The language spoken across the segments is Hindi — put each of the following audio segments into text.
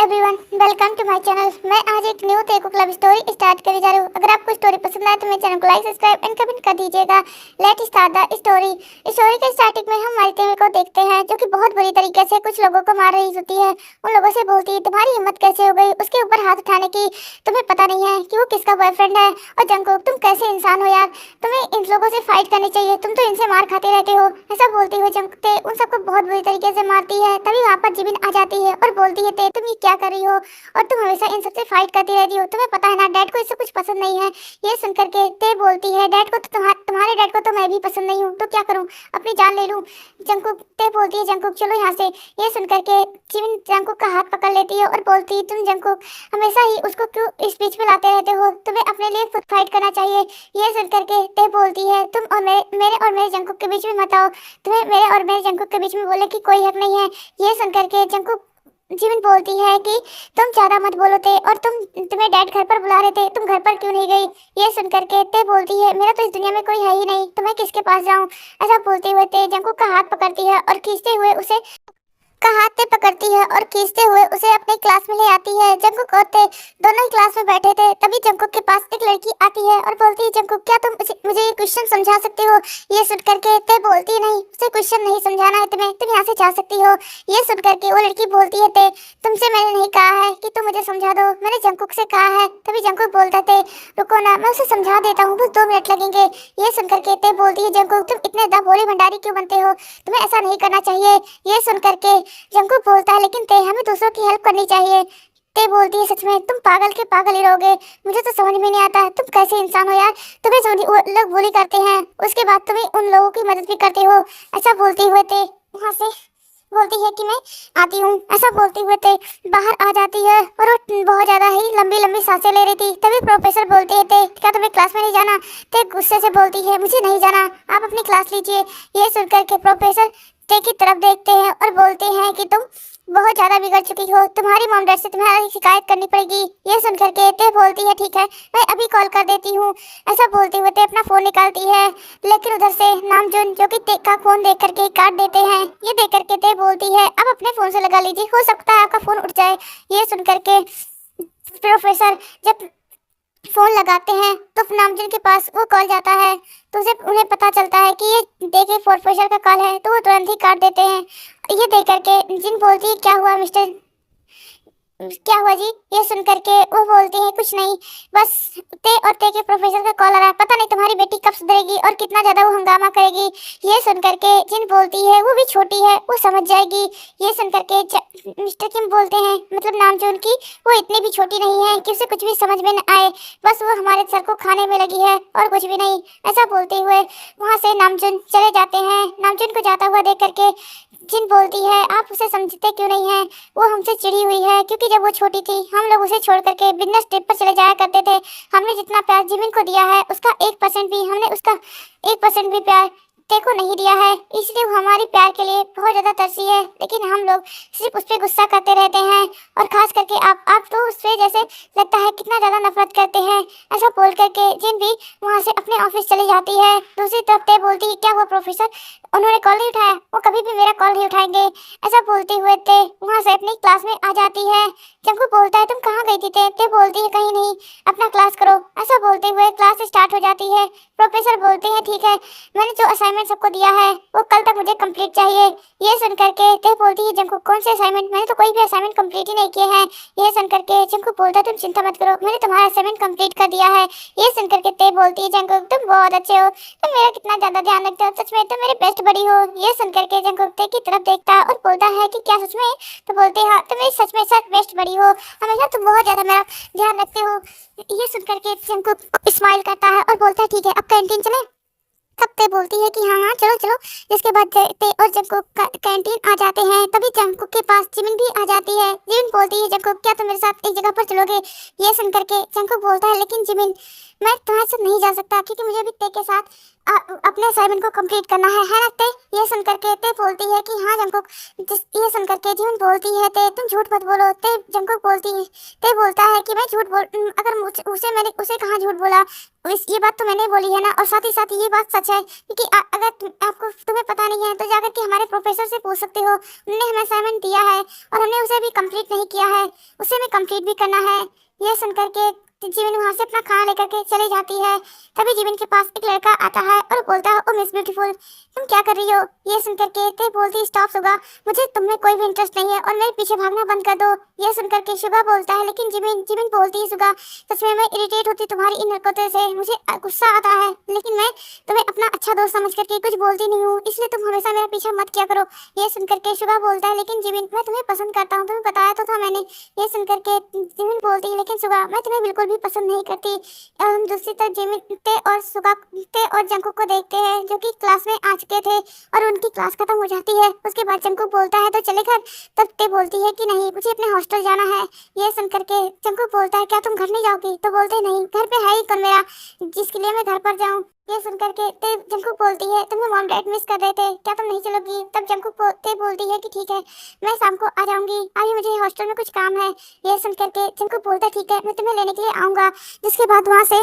Everyone, welcome to my channel. मैं आज एक न्यू तेकुक लव स्टोरी स्टार्ट करने जा रही हूँ। अगर आपको स्टोरी पसंद आए तो मेरे चैनल को लाइक, सब्सक्राइब एंड कमेंट कर दीजिएगा। Let's start the story. Story के स्टार्टिंग में हम मालती को देखते हैं जो कि बहुत बुरी तरीके से कुछ लोगों को मार रही होती है। उन लोगों से बोलती है तुम्हारी हिम्मत कैसे हो गई उसके ऊपर हाथ उठाने की, तुम्हें पता नहीं है कि वो किसका बॉयफ्रेंड है। और जंगकुक तुम कैसे इंसान हो यार, तुम्हें इन लोगों से फाइट करनी चाहिए, तुम तो इनसे मार खाते रहते हो। ऐसा बोलती हुई जंगकुक उन सबको बहुत बुरी तरीके से मारती है। तभी वहाँ पर जिमिन आ जाती है और बोलती है तुम ये क्या कर रही हो और तुम हमेशा इन सबसे फाइट करती रहती हो, तुम्हें पता है ना डैड को इससे कुछ पसंद नहीं है। ये सुनकर के ते बोलती है डैड को तो तुम्हारे डैड को तो मैं भी पसंद नहीं हूँ, तो क्या करूँ, अपनी जान ले लूँ। जंगकुक ते बोलती है जंगकुक चलो यहाँ से। ये सुनकर के जिमिन जंगकुक का हाथ पकड़ लेती है और बोलती है तुम जंगकुक हमेशा ही उसको क्यों इस बीच में लाते रहते हो, तुम्हें अपने लिए खुद फाइट करना चाहिए। ये सुनकर के ते बोलती है तुम और मेरे और मेरे जंगकुक के बीच में मत आओ, तुम्हें मेरे और मेरे जंगकुक के बीच में बोलने की कोई हक नहीं है। ये सुनकर के जंगकुक जिमिन बोलती है कि तुम ज्यादा मत बोलो थे और तुम्हें डैड घर पर बुला रहे थे, तुम घर पर क्यों नहीं गई। ये सुनकर के ते बोलती है मेरा तो इस दुनिया में कोई है ही नहीं, तो मैं किसके पास जाऊं। ऐसा बोलते हुए ते जंगकुक का हाथ पकड़ती है और खींचते हुए उसे खींचते हुए उसे अपने क्लास में ले आती है। जंगकुक और ते दोनों ही क्लास में बैठे थे। तभी जंगकुक के पास एक लड़की आती है और बोलती है जंगकुक क्या तुम मुझे ये क्वेश्चन समझा सकते हो। ये सुनकर के ते बोलती है नहीं, उसे क्वेश्चन नहीं समझाना है तुम्हें, तुम यहाँ से जा सकती हो। ये सुनकर के वो लड़की बोलती है ते तुमसे मैंने नहीं कहा है कि तुम मुझे समझा दो, मैंने जंगकुक से कहा है। तभी जंगकुक बोलता थे रुको ना मैं उसे समझा देता हूँ, बस 2 मिनट लगेंगे। ये सुनकर के ते बोलती है जंगकुक तुम इतने भोले भंडारी क्यों बनते हो, तुम्हें ऐसा नहीं करना चाहिए। ये सुनकर के जंगकुक बोलता है लेकिन ते हमें दूसरों की हेल्प करनी चाहिए। ते बोलती है सच में तुम पागल के पागल ही रहोगे, मुझे तो समझ में नहीं आता तुम कैसे इंसान हो यार, तुम्हें जो लोग बुली करते हैं उसके बाद तुम्हें उन लोगों की मदद भी करते हो। ऐसा बोलते हुए ते वहाँ से बोलती है कि मैं आती हूँ। ऐसा बोलते हुए ते बाहर आ जाती है और वो बहुत ज्यादा ही लंबी लंबी सांसें ले रही थी। तभी प्रोफेसर बोलते हैं ते क्या तुम्हें क्लास में नहीं जाना। ते गुस्से से बोलती है मुझे नहीं जाना, आप अपनी क्लास लीजिए। ये सुनकर के प्रोफेसर ते की तरफ देखते हैं और बोलते हैं कि तुम बहुत ज्यादा बिगड़ चुकी हो, तुम्हारी मॉम डैड से तुम्हें शिकायत करनी पड़ेगी। ये सुनकर के ते बोलती है ठीक है मैं अभी कॉल कर देती हूँ। ऐसा बोलते हुए ते अपना फोन निकालती है लेकिन उधर से नामजुन जो कि ते का फोन देख करके काट देते हैं। ये देख करके ते बोलती है अब अपने फोन से लगा लीजिए, हो सकता है आपका फोन उठ जाए। ये सुनकर के प्रोफेसर जब फोन लगाते हैं तो नामजुन के पास वो कॉल जाता है तो उन्हें पता चलता है कि ये देखे प्रोफेसर का कॉल है, तो वो तुरंत ही काट देते हैं। ये देख करके जिन बोलती है क्या हुआ मिस्टर, क्या हुआ जी। ये सुनकर के वो बोलते हैं कुछ नहीं, बस ते और ते के प्रोफेसर का कॉल आ रहा है, पता नहीं तुम्हारी बेटी कब सुधरेगी और कितना ज्यादा वो हंगामा करेगी। ये सुनकर के जिन बोलती है वो भी छोटी है वो समझ जाएगी। ये सुनकर के मिस्टर किम बोलते हैं मतलब नामजून की वो इतनी भी छोटी नहीं है कि उसे कुछ भी समझ में न आए, बस वो हमारे सर को खाने में लगी है और कुछ भी नहीं। ऐसा बोलते हुए वहाँ से नामजून चले जाते हैं। नामजून को जाता हुआ देख करके जिन बोलती है आप उसे समझते क्यों नहीं है, वो हमसे चिड़ी हुई है क्योंकि जब वो छोटी थी हम लोग उसे छोड़ करके बिजनेस ट्रिप पर चले जाया करते थे। हमने जितना प्यार जिमिन को दिया है उसका 1% भी हमने उसका 1% भी प्यार ते को नहीं दिया है, इसलिए वो हमारी प्यार के लिए बहुत ज्यादा तरसी है। लेकिन हम लोग सिर्फ उस पर गुस्सा करते रहते हैं और खास करके आप तो उससे जैसे लगता है कितना ज्यादा नफरत करते हैं। ऐसा बोल करके जिन भी वहाँ से अपने ऑफिस चली जाती है। दूसरी तरफ ते बोलती है क्या हुआ प्रोफेसर, उन्होंने कॉल नहीं उठाया, वो कभी भी मेरा कॉल नहीं उठाएंगे। ऐसा बोलते हुए ते वहाँ से अपनी क्लास में आ जाती है। जंगकुक बोलता है तुम कहाँ गई थी ते बोलती है कहीं नहीं, अपना क्लास करो। ऐसा बोलते हुए क्लास स्टार्ट हो जाती है। प्रोफेसर बोलते हैं ठीक है मैंने जो असाइनमेंट सबको दिया है वो कल तक मुझे कंप्लीट चाहिए। ये सुनकर के ते बोलती है जंगकुक कौन से असाइनमेंट, मैंने तो कोई भी असाइनमेंट कंप्लीट ही नहीं किए हैं। ये सुनकर के जंगकुक बोलता है तुम चिंता मत करो मैंने तुम्हारा असाइनमेंट कंप्लीट कर दिया है। ये सुनकर के ते बोलती है जंगकुक तुम बहुत अच्छे हो, तुम मेरा कितना ज्यादा ध्यान रखते हो, सच में तुम मेरी बेस्ट बड़ी हो। ये सुनकर के जंगकुक ते की तरफ देखता है और बोलता है कि क्या सच में, तो बोलते हैं हाँ तुम मेरी सच में सच बेस्ट बड़ी हो, हमेशा तुम बहुत ज्यादा मेरा ध्यान रखते हो। ये सुनकर के जंगकुक स्माइल करता है और बोलता है ठीक है अब कैंटीन चले। तब ते बोलती है कि हाँ हाँ चलो चलो। इसके बाद ते और जंगकुक कैंटीन आ जाते हैं। तभी जंगकुक के पास जिमिन भी आ जाती है। जिमिन बोलती है जंगकुक क्या तुम मेरे साथ एक जगह पर चलोगे। ये सुनकर के जंगकुक बोलता है लेकिन जिमिन मैं तुम्हारे साथ नहीं जा सकता क्योंकि मुझे अभी ते के साथ अपने असाइनमेंट को कंप्लीट करना है ना ते? ये सुन करके ते बोलती है कि हाँ जंकुक। ये सुन करके जिमिन बोलती है ते तुम झूठ मत बोलो। ते जंकुक बोलती है, ते बोलता है कि मैं झूठ बोल अगर उसे मैंने उसे कहाँ झूठ बोला, ये बात तो मैंने बोली है ना। और साथ ही साथ ये बात सच है क्योंकि अगर आपको तुम्हें पता नहीं है तो जाकर के हमारे प्रोफेसर से पूछ सकते हो। उन्होंने हमें असाइनमेंट दिया है और हमने उसे भी कंप्लीट नहीं किया है, उसे हमें कंप्लीट भी करना है। यह सुन करके जिमिन वहां से अपना खाना लेकर के चली जाती है। तभी जिमिन के पास एक लड़का आता है और बोलता है, ओ मिस ब्यूटीफुल तुम क्या कर रही हो? ये सुन करके ते बोलती, स्टॉप सुगा, मुझे तुम में कोई भी इंटरेस्ट नहीं है और मेरे पीछे भागना बंद कर दो। ये सुन करके शुगा बोलता है, लेकिन जिमिन जिमिन बोलती है, सुगा सच में मैं इरिटेट होती तुम्हारी इन हरकतों से, मुझे गुस्सा आता है, लेकिन मैं तुम्हें अपना अच्छा दोस्त समझ करके कुछ बोलती नहीं हूँ, इसलिए तुम हमेशा मेरा पीछा मत किया करो। ये सुन करके शुगा बोलता है, लेकिन जिमिन मैं तुम्हें पसंद करता हूँ, तुम्हें बताया तो था मैंने। ये सुन करके जिमिन बोलती है, लेकिन शुगा मैं तुम्हें बिल्कुल भी पसंद नहीं करती। हम दूसरी तरफ जिमिन ते और सुगा ते और जंकुक को देखते हैं जो कि क्लास में आ चुके थे और उनकी क्लास खत्म हो जाती है। उसके बाद जंकुक बोलता है, तो चले घर? तब ते बोलती है कि नहीं, मुझे अपने हॉस्टल जाना है। ये सुन करके जंकुक बोलता है, क्या तुम घर नहीं जाओगी? तो बोलते नहीं, घर पे है ही कौन मेरा जिसके लिए मैं घर पर जाऊँ। ये सुन करके ते जंकुक बोलती है, तुम्हें मॉम डैड मिस कर रहे थे, क्या तुम नहीं चलोगी? तब जंकुक ते बोलती है कि ठीक है मैं शाम को आ जाऊंगी, अभी मुझे हॉस्टल में कुछ काम है। ये सुन करके जंकुक बोलता है, ठीक है मैं तुम्हें लेने के लिए आऊंगा। जिसके बाद वहाँ से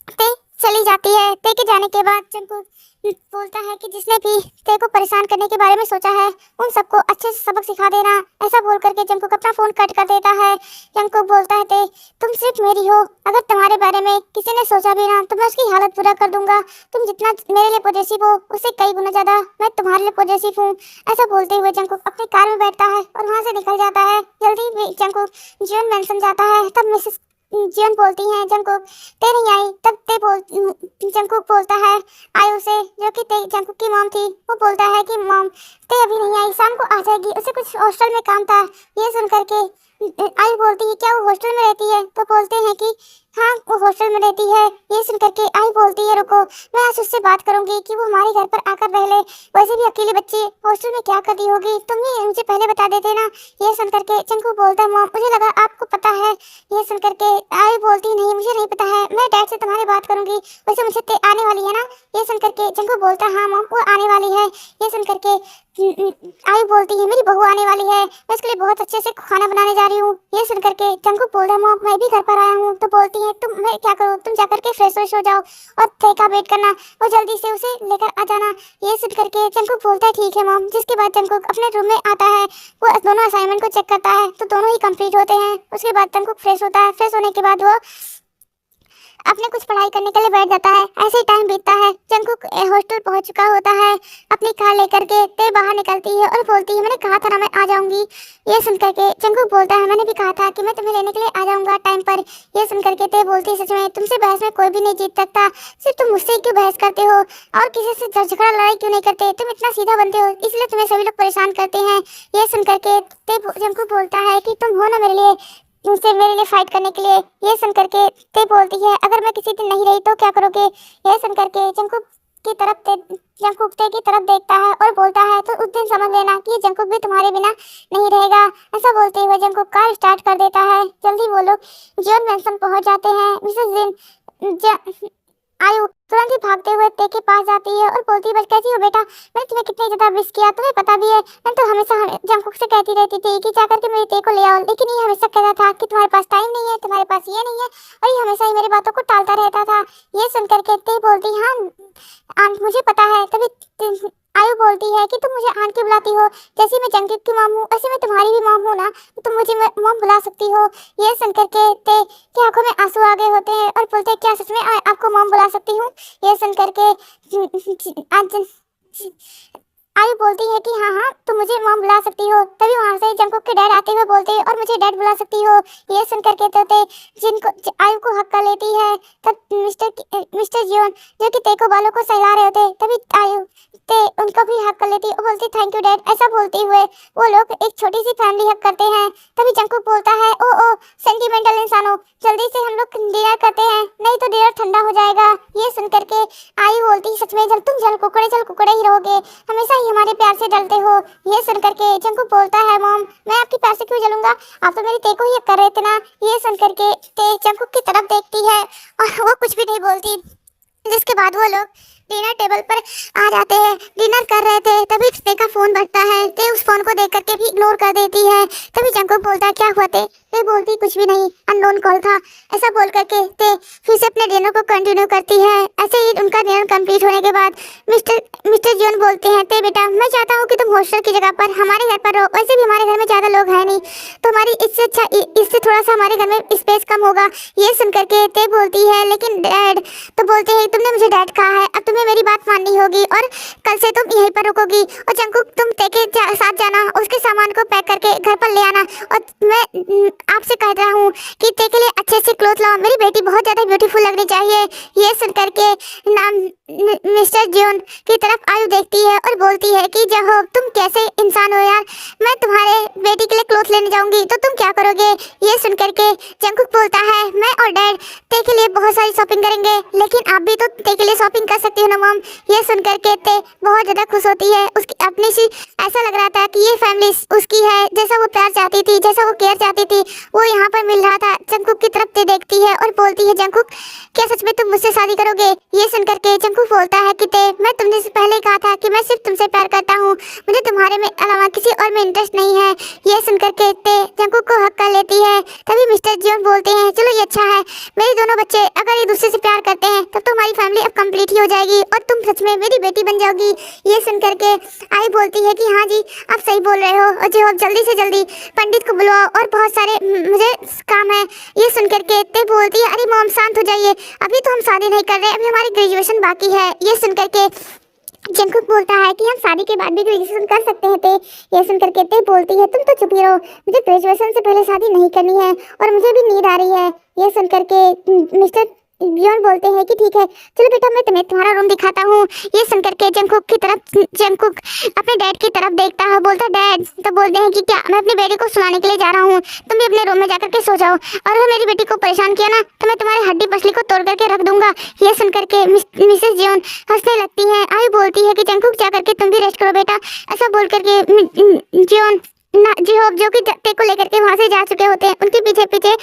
ते चली जाती है। ते के जाने के बाद जंकुक बोलता है कि जिसने भी ते को परेशान करने के बारे में सोचा है उन सबको अच्छे से सबक सिखा देना। ऐसा बोल करके जंकुक अपना फोन कट कर देता है। जंकुक बोलता है, ते तुम सिर्फ मेरी हो, अगर तुम्हारे बारे में किसी ने सोचा भी ना तो मैं उसकी हालत बुरा कर दूंगा। तुम जितना मेरे लिए पॉजिटिव हो उससे कई गुना ज्यादा मैं तुम्हारे लिए पॉजिटिव हूँ। ऐसा बोलते हुए जंकुक अपनी कार में बैठता है और वहाँ से निकल जाता है। जल्दी जंकुक जीवन मेंशन जाता है। तब मिसेस जीवन बोलती है, जंकुक ते नहीं आई। तब ते जंकुक बोलता है आयु से, जो कि जंकुक की मॉम थी, वो बोलता है कि मॉम ते अभी नहीं आई, शाम को आ जाएगी, उसे कुछ हॉस्टल में काम था। ये सुन करके आयु बोलती है, क्या वो हॉस्टल में रहती है? तो बोलते हैं कि हाँ वो हॉस्टल में रहती है। ये सुन करके आयु बोलती है, रुको मैं आज उससे बात करूंगी कि वो हमारे घर पर आकर रह ले, वैसे भी अकेले बच्चे हॉस्टल में क्या करती होगी, तुम ही मुझे पहले बता देते ना। ये सुन करके जंकुक बोलता है, मॉम मुझे लगा आपको पता है। ये सुन करके आयु बोलती नहीं, मुझे नहीं पता है, मैं डैड से तुम्हारी बात करूंगी, वैसे मुझे आने वाली है ना। ये सुन करके जंकुक बोलता है, हाँ मॉम वो आने वाली है। ये सुन करके आयु बोलती है, मेरी बहू आने वाली है, मैं उसके लिए बहुत अच्छे से खाना बनाने जा रही हूँ। ये सुन करके जंकुक बोल रहा है, मॉम मैं भी घर पर आया हूँ। तो बोलती है, तुम मैं क्या करूँ, तुम जाकर के फ्रेश हो जाओ और ते का वेट करना और जल्दी से उसे लेकर आ जाना। ये सुन करके जंकुक बोलता है, ठीक है मॉम। जिसके बाद जंकुक अपने रूम में आता है, वो दोनों असाइनमेंट को चेक करता है तो दोनों ही कंप्लीट होते हैं। उसके बाद जंकुक फ्रेश होता है। फ्रेश होने के बाद वो अपने कुछ पढ़ाई करने के लिए बैठ जाता है। ऐसे ही टाइम बीतता है। जंकुक हॉस्टल पहुंच चुका होता है। अपनी कार लेकर के ते बाहर निकलती है और बोलती है, मैंने कहा था ना मैं आ जाऊंगी। ये सुन करके जंकुक बोलता है, मैंने भी कहा था कि मैं तुम्हें लेने के लिए आ जाऊंगा टाइम पर। ये सुन करके ते बोलती है, सच में तुमसे बहस में कोई भी नहीं जीत सकता, सिर्फ तुम मुझसे क्यों बहस करते हो और किसी से झगड़ा लड़ाई क्यों नहीं करते, तुम इतना सीधा बनते हो इसलिए तुम्हें सभी लोग परेशान करते हैं। ये सुन करके ते जंकुक बोलता है कि तुम हो ना मेरे लिए, तुमसे मेरे लिए फाइट करने के लिए। ये सुन करके ते बोलती है, अगर मैं किसी दिन नहीं रही तो क्या करोगे? ये सुन करके जंकुक की तरफ देखता है और बोलता है, तो उस दिन समझ लेना कि जंकुक भी तुम्हारे बिना नहीं रहेगा। ऐसा बोलते हुए जंकुक कार स्टार्ट कर देता है। जल्दी वो लोग जीवन मेंशन पहुंच जाते हैं। मिसेस जिन आयु तुरंत ही भागते हुए ते के पास जाती है और बोलती है, बस कैसी हो बेटा, मैंने तुम्हें कितनी ज्यादा मिस किया, तुम्हें पता भी है। मैं तो हमेशा जंकुक से कहती रहती थी कि जाकर के मेरे ते को ले आओ, लेकिन ये हमेशा कहता था कि तुम्हारे पास टाइम नहीं है, तुम्हारे पास ये नहीं है, और ये हमेशा ही मेरी बातों को टालता रहता था। ये सुनकर के ते बोलती, हाँ मुझे पता है। तभी आयु बोलती है कि तुम मुझे आंट क्यों बुलाती हो, जैसे मैं जंकुक की मॉम हूँ वैसे मैं तुम्हारी भी मॉम हूँ ना, तुम मुझे मॉम बुला सकती हो। ये सुनकर के ते की आंखों में आंसू आ गए होते हैं और बोलते हैं, क्या सच में आपको मॉम बुला सकती हूँ? ये सुनकर के आयु बोलती है कि हाँ हाँ तुम मुझे मॉम बुला सकती हो। तभी वहाँ से जंकुक के डैड आते हुए बोलते हैं, और मुझे डैड बुला सकती हो। ये सुनकर के तोते जिनको आयु को हक कर लेती है। तब मिस्टर जियोन जो कि ते को बालों को सहला रहे होते, तभी आयु ते उनको भी हक कर लेती है और बोलती, थैंक यू डैड। ऐसा बोलते हुए वो लोग एक छोटी सी फैमिली हक करते हैं। तभी जंकुक बोलता है, ओ सेंटिमेंटल इंसानों, जल्दी से हम लोग डिनर करते हैं, नहीं तो डिनर ठंडा हो जाएगा। ये सुनकर के आयु बोलती, सच में तुम जल कुकड़े ही रहोगे, हमेशा ही हमारे प्यार से जलते हो। ये सुनकर के जंकुक बोलता है, मॉम मैं आपके प्यार से क्यों जलूंगा, आप तो मेरी ते को ही कर रहे थे ना। ये सुनकर के ते जंकुक की तरफ देखती है और वो कुछ भी नहीं बोलती। जिसके बाद वो लोग डिनर टेबल पर आ जाते हैं। डिनर कर रहे थे तभी ते का फोन बजता है। ते उस फोन को देख करके भी इग्नोर कर देती है। तभी जंकुक बोलता है क्या हुआ ते बोलती कुछ भी नहीं, अननोन कॉल था, ऐसा बोल करके ते फिर से अपने डिनर को कंटिन्यू करती है। ऐसे ही उनका डिनर कंप्लीट होने के बाद मिस्टर मिस्टर जियोन बोलते हैं ते बेटा मैं चाहता हूँ कि तुम हॉस्टल की जगह पर हमारे घर पर रहो, वैसे भी हमारे घर में ज्यादा लोग हैं नहीं तो हमारी इससे अच्छा इससे थोड़ा सा हमारे घर में स्पेस कम होगा। ये सुन करके ते बोलती है लेकिन डैड, तो बोलते हैं तुमने मुझे डैड कहा है, अब तुम्हें मेरी बात माननी होगी और कल से तुम यहीं पर रुकोगी और जंकुक तुम ते के साथ जाना, उसके सामान को पैक करके घर पर ले आना और मैं आपसे कह रहा हूँ कि ते के लिए अच्छे से क्लोथ लाओ, मेरी बेटी बहुत ज्यादा ब्यूटीफुल लगनी चाहिए। ये सुन करके नाम मिस्टर जियोन की तरफ आयु देखती है और बोलती है कि जहो तुम कैसे इंसान हो यार, मैं तुम्हारे बेटी के लिए क्लोथ लेने जाऊंगी तो तुम क्या करोगे। ये सुन करके जंकुक बोलता है मैं और डैड ते के लिए बहुत सारी शॉपिंग करेंगे, लेकिन आप भी तो ते के लिए शॉपिंग कर सकती हो ना मॉम। ये सुन करके ते बहुत ज्यादा खुश होती है, उसकी अपनी सी ऐसा लग रहा था कि ये फैमिली उसकी है, जैसा वो प्यार चाहती थी, जैसा वो केयर चाहती थी वो यहाँ पर मिल रहा था। जंकुक की तरफ ते देखती है और बोलती है जंकुक क्या सच में तुम मुझसे शादी करोगे। ये सुन करके जंकुक बोलता है कि ते मैं तुमने से पहले कहा था कि मैं सिर्फ तुमसे प्यार करता हूँ, मुझे तुम्हारे में अलावा किसी और में इंटरेस्ट नहीं है। ये सुन करके ते जंकुक को हक कर लेती है। तभी मिस्टर जियोन बोलते हैं चलो ये अच्छा है, मेरे दोनों बच्चे अगर एक दूसरे से प्यार करते हैं तब तो हमारी फैमिली अब कंप्लीट ही हो जाएगी और तुम सच में मेरी बेटी बन जाओगी। ये सुन करके आई बोलती है कि हाँ जी आप सही बोल रहे हो और जो जल्दी से जल्दी पंडित को बुलवाओ और बहुत सारे मुझे काम है। ये सुन करके ते बोलती है अरे मॉम शांत हो जाइए, अभी तो हम शादी नहीं कर रहे, अभी हमारी ग्रेजुएशन बाकी है। ये सुन करके जंकुक बोलता है कि हम शादी के बाद भी ग्रेजुएशन कर सकते हैं ते। ये सुन करके ते बोलती है तुम तो चुप ही रहो, मुझे ग्रेजुएशन से पहले शादी नहीं करनी है और मुझे भी नींद आ रही है। ये सुन करके मिस्टर जियोन बोलते हैं कि ठीक है चलो बेटा मैं तुम्हें तुम्हारा रूम दिखाता हूँ। ये सुन करके जंकुक अपने डैड की तरफ देखता है, बोलता डैड, तो बोलते हैं कि क्या मैं अपनी बेटी को सुलाने के लिए जा रहा हूँ, तुम भी अपने रूम में जाकर के सो जाओ और अगर मेरी बेटी को परेशान किया ना तो मैं तुम्हारी हड्डी पसली को तोड़ करके रख दूंगा। ये सुन करके मिसेस जियोन हंसने लगती है। आई बोलती है कि जंकुक जा करके तुम भी रेस्ट करो बेटा। ऐसा बोल करके जियोन ना जो कि ते को लेकर के वहाँ से जा चुके होते हैं, उनके पीछे पीछे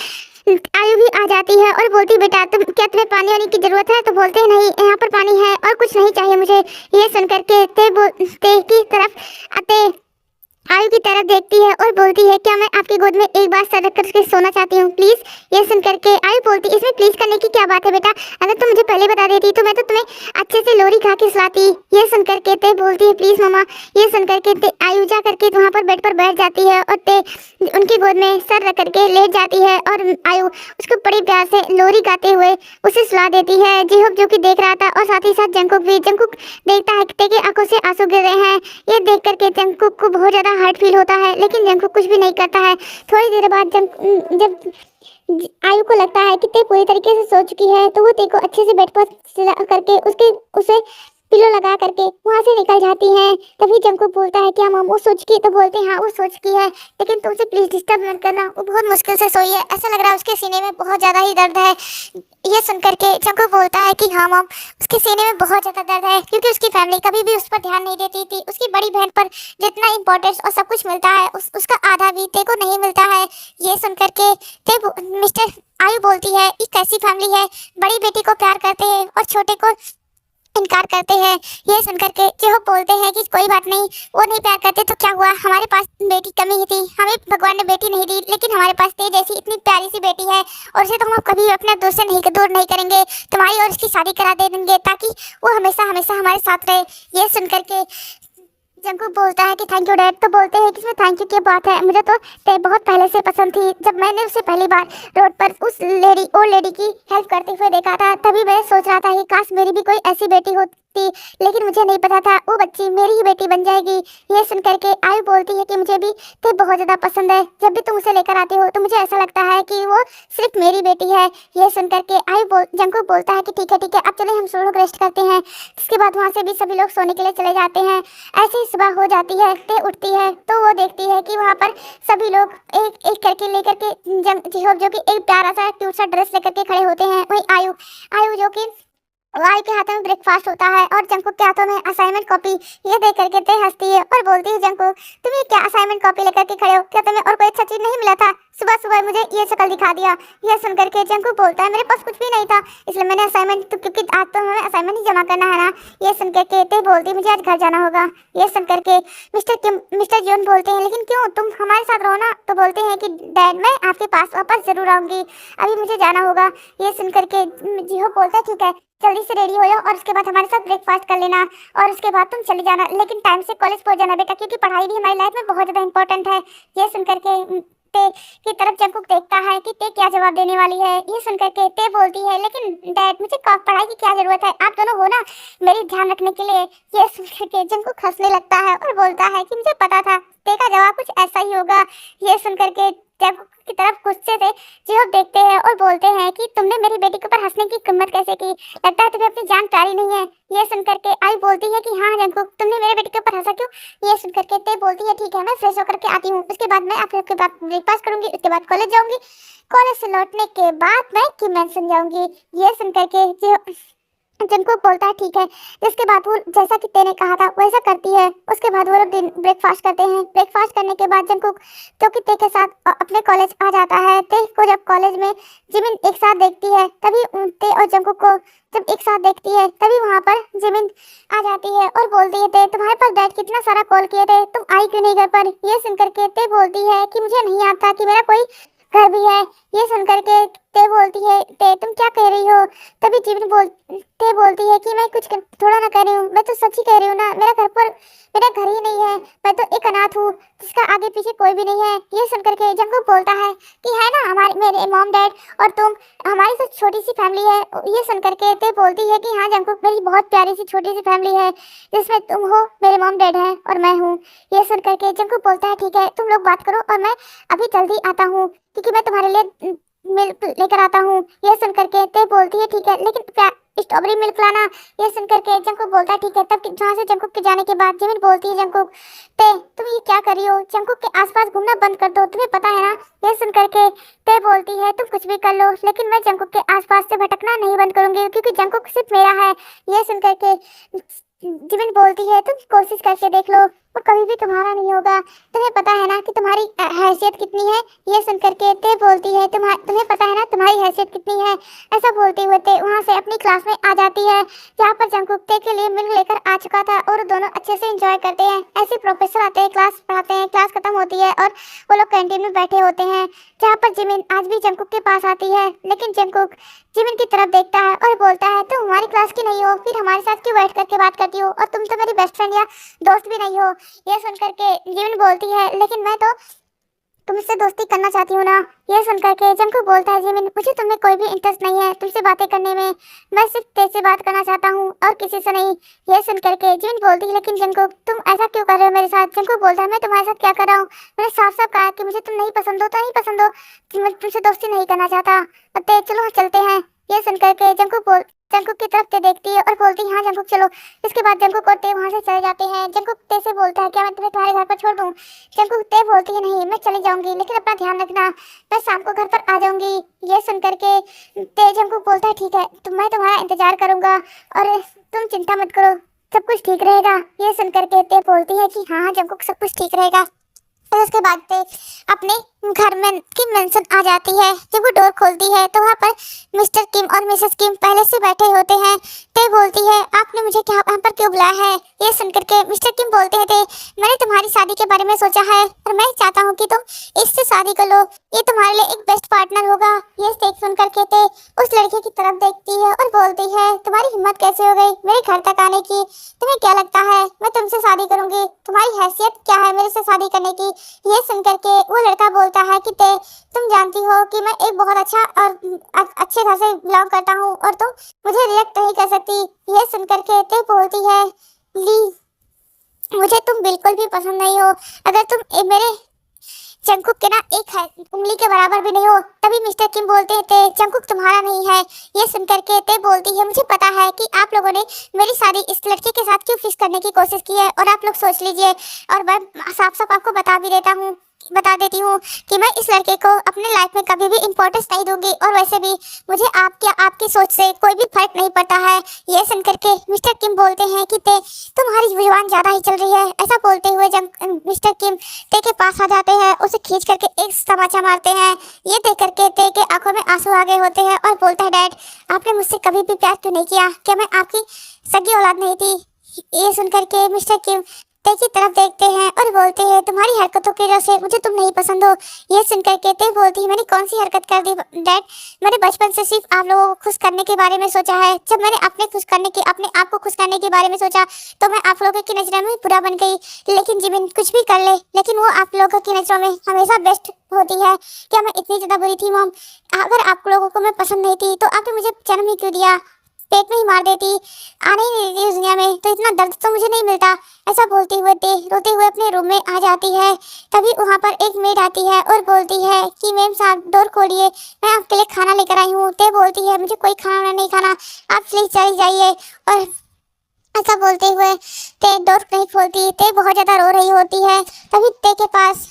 आयु भी आ जाती है और बोलती बेटा तुम क्या तुम्हें पानी वानी की जरूरत है, तो बोलते हैं नहीं यहाँ पर पानी है और कुछ नहीं चाहिए मुझे। ये सुनकर के ते की तरफ आते आयु की तरफ देखती है और बोलती है क्या मैं आपकी गोद में एक बार सर रख करके सोना चाहती हूँ प्लीज। ये सुन करके आयु बोलती इसमें प्लीज करने की क्या बात है बेटा, अगर तुम मुझे पहले बता देती तो मैं तो तुम्हें अच्छे से लोरी खा के सुलाती। ये सुन करके ते बोलती है प्लीज मामा। ये सुन करके ते आयु जा करके वहाँ पर बेड पर बैठ जाती है और ते उनकी गोद में सर रख करके लेट जाती है और आयु उसको बड़े प्यार से लोरी गाते हुए उसे सुला देती है। जिहोब जो कि देख रहा था और साथ ही साथ जंकुक भी। जंकुक देखता है कि ते की आंखों से आंसू गिर रहे हैं। ये देख करके जंकुक को बहुत ज्यादा हार्ट फील होता है, लेकिन जंकुक कुछ भी नहीं करता है। थोड़ी देर बाद जब आयु को लगता है कि ते पूरी तरीके से सो चुकी है तो वो ते को अच्छे से बेड पर सुला करके उसे पिलो लगा करके वहाँ से निकल जाती हैं। तभी जंकुक बोलता है क्या मॉम वो सो चुकी है, तो बोलते हैं हाँ वो सो चुकी है, लेकिन तुमसे प्लीज डिस्टर्ब मत करना, वो बहुत मुश्किल से सोई है, ऐसा लग रहा है उसके सीने में बहुत ज्यादा ही दर्द है। ये सुन करके जंकुक बोलता है कि हाँ मॉम उसके सीने में बहुत ज्यादा दर्द है क्योंकि उसकी फैमिली कभी भी उस पर ध्यान नहीं देती थी। उसकी बड़ी बहन पर जितना इम्पोर्टेंस और सब कुछ मिलता है उसका आधा भी ते को नहीं मिलता है। ये सुन करके मिस्टर आयु बोलती है ये कैसी फैमिली है, बड़ी बेटी को प्यार करते हैं और छोटे को इनकार करते हैं। ये सुन करके जो बोलते हैं कि कोई बात नहीं, वो नहीं प्यार करते तो क्या हुआ, हमारे पास बेटी कमी ही थी, हमें भगवान ने बेटी नहीं दी, लेकिन हमारे पास तेज जैसी इतनी प्यारी सी बेटी है और उसे तो हम कभी अपने दोस्त से नहीं दूर नहीं करेंगे, तुम्हारी और उसकी शादी करा दे देंगे ताकि वो हमेशा हमेशा हमारे साथ रहे। ये सुन करके जंकुक बोलता है कि थैंक यू डैड, तो बोलते हैं कि इसमें थैंक यू की बात है, मुझे तो ते बहुत पहले से पसंद थी। जब मैंने उसे पहली बार रोड पर उस ओल्ड लेडी की हेल्प करते हुए देखा था तभी मैं सोच रहा था कि काश मेरी भी कोई ऐसी बेटी होती, लेकिन मुझे नहीं पता था वो बच्ची मेरी ही बेटी बन जाएगी। ये सुन करके आयु बोलती है कि मुझे भी ते बहुत ज़्यादा पसंद है, जब भी तुम उसे लेकर आती हो तो मुझे ऐसा लगता है कि वो सिर्फ मेरी बेटी है। ये सुन करके जंकुक बोलता है कि ठीक है अब चले हम सब लोग रेस्ट करते हैं। इसके बाद वहाँ से भी सभी लोग सोने के लिए चले जाते हैं। ऐसे ही सुबह हो जाती है, ते उठती है तो वो देखती है कि वहाँ पर सभी लोग एक एक करके लेकर के जिहोब जो कि एक प्यारा सा क्यूट सा ड्रेस लेकर के खड़े होते हैं। वही आयु जो कि वाई के हाथों में ब्रेकफास्ट होता है और जंकुक के हाथों में असाइनमेंट कॉपी। ये देख करके ते हंसती है और बोलती है जंकुक, तुम ये क्या असाइनमेंट कॉपी लेकर के खड़े हो, क्या तुम्हें और कोई अच्छा चीज नहीं मिला था? सुबह सुबह मुझे ये शक्ल दिखा दिया। यह सुन करके जंकुक बोलता है, मेरे पास कुछ भी नहीं था, इसलिए मैंने असाइनमेंट, क्योंकि आज तो हमें असाइनमेंट ही जमा करना है ना। ये सुन करके ते बोलती है, मुझे आज घर जाना होगा। ये सुन करके मिस्टर जॉन बोलते हैं, लेकिन क्यों, तुम हमारे साथ रहो ना। तो बोलते हैं कि डैड, मैं आपके पास वापस जरूर आऊंगी, अभी मुझे जाना होगा। ये सुन करके जीहो बोलता है, ठीक है, जल्दी से रेडी हो जाओ और उसके बाद हमारे साथ ब्रेकफास्ट कर लेना और उसके बाद तुम चले जाना, लेकिन टाइम से कॉलेज पहुंच जाना बेटा, क्योंकि पढ़ाई भी हमारी लाइफ में बहुत ज़्यादा इंपॉर्टेंट है। ये सुनकर के ते की तरफ जंकुक देखता है कि ते क्या जवाब देने वाली है। ये सुनकर के ते बोलती है, लेकिन डैड, मुझे पढ़ाई की क्या जरूरत है, आप दोनों हो ना मेरी ध्यान रखने के लिए। ये सुनकर के जंकुक हंसने लगता है और बोलता है कि मुझे पता था ते का जवाब कुछ ऐसा ही होगा। ये सुनकर के जंकुक की तरफ गुस्से से जिहोब देखते हैं और बोलते हैं कि तुमने मेरी बेटी के ऊपर हंसने की हिम्मत कैसे की, लगता है तुम्हें अपनी जान प्यारी नहीं है। ये सुनकर के आई बोलती है कि हाँ जंकुक, तुमने मेरे बेटी के ऊपर हंसा क्यों? ये सुनकर के ते बोलती है, ठीक है, मैं फ्रेश होकर के आती हूँ, उसके बाद मैं आपके बाद ब्रेकफास्ट करूंगी, उसके बाद कॉलेज जाऊंगी, कॉलेज से लौटने के बाद मैं की मेंशन जाऊंगी। ये सुनकर के जंकुक बोलता है, ठीक है। जिसके बाद वो जैसा कि तेने कहा था वैसा करती है। उसके बाद वो लोग दिन ब्रेकफास्ट करते हैं। ब्रेकफास्ट करने के बाद जंकुक तो कि ते के साथ अपने कॉलेज आ जाता है। ते को जब कॉलेज में जिमिन एक साथ देखती है, तभी ते और जंकुक को जब एक साथ देखती है, तभी वहाँ पर जिमिन आ जाती है और बोलती है, ते तुम्हारे पास डैड कितना सारा कॉल किए थे, तुम आई क्यों नहीं घर पर? ये सुनकर के ते बोलती है कि मुझे नहीं आता कि मेरा कोई घर भी है। ये सुनकर के ते बोलती है, ते तुम क्या कह रही हो? तभी जीवन बोलती है कि मैं कुछ थोड़ा ना कह रही हूँ, मैं तो सच ही कह रही हूँ ना, मेरा घर ही नहीं है, मैं तो एक अनाथ हूँ जिसका आगे पीछे कोई भी नहीं है। ये सुनकर के जंकुक बोलता है कि है ना, हमारे मेरे मॉम डैड और तुम, हमारी तो छोटी सी फैमिली है। ये सुनकर के ते बोलती है कि हाँ जंकुक, मेरी बहुत प्यारी सी छोटी सी फैमिली है, जिसमें तुम हो, मेरे मॉम डैड है और मैं हूँ। ये सुनकर के जंकुक बोलता है, ठीक है, तुम लोग बात करो और मैं अभी जल्दी आता हूँ, क्योंकि मैं तुम्हारे लिए मिल्क लेकर आता हूँ। ये सुनकर के ते बोलती है, ठीक है, लेकिन स्ट्रॉबेरी मिल्क लाना। ये सुनकर के जंकुक बोलता है, ठीक है। तब जहाँ से जंकुक के जाने के बाद जिमिन बोलती है, जंकुक, ते तुम ये क्या कर रही हो? जंकुक के आसपास घूमना बंद कर दो, तुम्हें पता है ना। ये सुनकर के ते बोलती है, तुम कुछ भी कर लो, लेकिन मैं जंकुक के आसपास से भटकना नहीं बंद करूंगी, क्योंकि जंकुक सिर्फ मेरा है। ये सुनकर के जिमिन बोलती है, तुम कोशिश करके देख लो, वो कभी भी तुम्हारा नहीं होगा, तुम्हें पता है ना कि तुम्हारी हैसियत कितनी है। ये सुनकर के ते बोलती है, तुम्हें पता है ना तुम्हारी हैसियत कितनी है। ऐसा बोलते हुए ते वहाँ से अपनी क्लास में आ जाती है, जहाँ पर जंकुक ते के लिए मिल्क लेकर आ चुका था और दोनों अच्छे से एंजॉय करते हैं। ऐसे प्रोफेसर आते हैं, क्लास पढ़ाते हैं, क्लास खत्म होती है और वो लोग कैंटीन में बैठे होते हैं, जहाँ पर जिमिन आज भी जंकुक के पास आती है। लेकिन जंकुक जिमिन की तरफ देखता है और बोलता है, तुम हमारी क्लास की नहीं हो, फिर हमारे साथ क्यों बैठ करके बात करती हो, और तुम तो मेरी बेस्ट फ्रेंड या दोस्त भी नहीं हो। ये सुनकर के जिमिन बोलती है, लेकिन मैं तो तुमसे दोस्ती करना चाहती हूँ ना। ये सुनकर के जंकुक बोलता है, जिमिन, मुझे तुममें कोई भी इंटरेस्ट नहीं है, तुमसे बातें करने में, मैं सिर्फ तेरे से बात करना चाहता हूँ और किसी से नहीं। ये सुनकर के जिमिन बोलती है, लेकिन जंकुक तुम ऐसा क्यों कर रहे हो मेरे साथ? जंकुक बोलता है, मैं तुम्हारे साथ क्या कर रहा हूँ? मैंने साफ साफ कहा कि मुझे तुम नहीं पसंद हो तो नहीं पसंद हो, तुमसे दोस्ती नहीं करना चाहता, तो चलो चलते हैं। ये सुनकर के जंकुक की तरफ ते देखती है और बोलती है, हाँ जंकुक चलो। इसके बाद जंकुक और ते वहाँ से चले जाते हैं। जंकुक ते से बोलता है, क्या मैं तुम्हें तुम्हारे घर पर छोड़ दूँ? जंकुक ते बोलती है, नहीं, मैं चली जाऊंगी, लेकिन अपना ध्यान रखना, मैं शाम को घर पर आ जाऊंगी। ये सुनकर के ते जंकुक बोलता है, ठीक है, मैं तुम्हारा इंतजार करूंगा और तुम चिंता मत करो, सब कुछ ठीक रहेगा। ये सुनकर के ते बोलती है कि हाँ जंकुक, सब कुछ ठीक रहेगा। फिर उसके बाद ते अपने घर में की मेंशन आ जाती है। जब वो डोर खोलती है तो वहाँ पर मिस्टर किम और मिसेस किम पहले से बैठे होते हैं। ते बोलती है, आपने मुझे क्या यहाँ पर क्यों बुलाया है? ये सुनकर के मिस्टर किम बोलते हैं, ते मैंने तुम्हारी शादी के बारे में सोचा है और मैं चाहता हूँ कि तुम इससे शादी कर लो, ये तुम्हारे लिए एक बेस्ट पार्टनर होगा। ये सुनकर के ते उस लड़के की तरफ देखती है और बोलती है, तुम्हारी हिम्मत कैसे हो गई मेरे घर तक आने की? तुम्हें क्या लगता है मैं तुमसे शादी करूंगी? तुम्हारी हैसियत क्या है मेरे से शादी करने की? ये सुनकर के वो लड़का बोलता है कि ते तुम जानती हो कि मैं एक बहुत अच्छा और अच्छे घर से बिलोंग करता हूँ और तुम मुझे रिएक्ट नहीं कर सकती। ये सुनकर के ते बोलती है, ली, मुझे तुम बिल्कुल भी पसंद नहीं हो, अगर तुम मेरे जंकुक के ना एक है उंगली के बराबर भी नहीं हो। तभी मिस्टर किम बोलते हैं, जंकुक तुम्हारा नहीं है। ये सुनकर के ते बोलती है, मुझे पता है कि आप लोगों ने मेरी शादी इस लड़के के साथ क्यों फिक्स करने की कोशिश की है और आप लोग सोच लीजिए, और मैं साफ साफ आपको बता भी देता हूँ बता देती हूँ कि मैं इस लड़के को अपने लाइफ में कभी भी इम्पोर्टेंस नहीं दूंगी, और वैसे भी मुझे आपकी सोच से कोई भी फर्क नहीं पड़ता है। ये सुन करके मिस्टर किम बोलते हैं कि ते तुम्हारी जुबान ज्यादा ही चल रही है। ऐसा बोलते हुए जब मिस्टर किम ते के पास आ जाते हैं, उसे खींच करके एक तमाचा मारते हैं। ये देख करके ते के आंखों में आंसू आ गए होते हैं और बोलता है, डैड आपने मुझसे कभी भी प्यार क्यों नहीं किया? क्या मैं आपकी सगी औलाद नहीं थी? ये सुनकर के मिस्टर किम ते की तरफ देखते हैं और बोलते हैं, तुम्हारी हरकतों की वजह से मुझे तुम नहीं पसंद हो। ये सुनकर के ते बोलती है, मैंने कौन सी हरकत कर दी डैड? मैंने बचपन से सिर्फ आप लोगों को खुश करने के बारे में सोचा है। जब मैंने अपने आप को खुश करने के बारे में सोचा तो मैं आप लोगों की नजरों में बुरा बन गई। लेकिन जिमिन कुछ भी कर ले, लेकिन वो आप लोगों की नजरों में हमेशा बेस्ट होती है। क्या मैं इतनी ज्यादा बुरी थी मॉम? अगर आप लोगों को मैं पसंद नहीं थी तो आपने मुझे जन्म ही क्यों दिया? पेट में ही मार देती, आने ही नहीं देती इस दुनिया में, तो इतना दर्द तो मुझे नहीं मिलता। ऐसा बोलते हुए ते रोते हुए अपने रूम में आ जाती है। तभी वहाँ पर एक मेड आती है और बोलती है कि मैम साहब डोर खोलिए, मैं आपके लिए खाना लेकर आई हूँ। ते बोलती है, मुझे कोई खाना नहीं खाना, आप प्लीज चली जाइए। और ऐसा बोलते हुए ते डोर नहीं खोलती। ते बहुत ज्यादा रो रही होती है। तभी ते के पास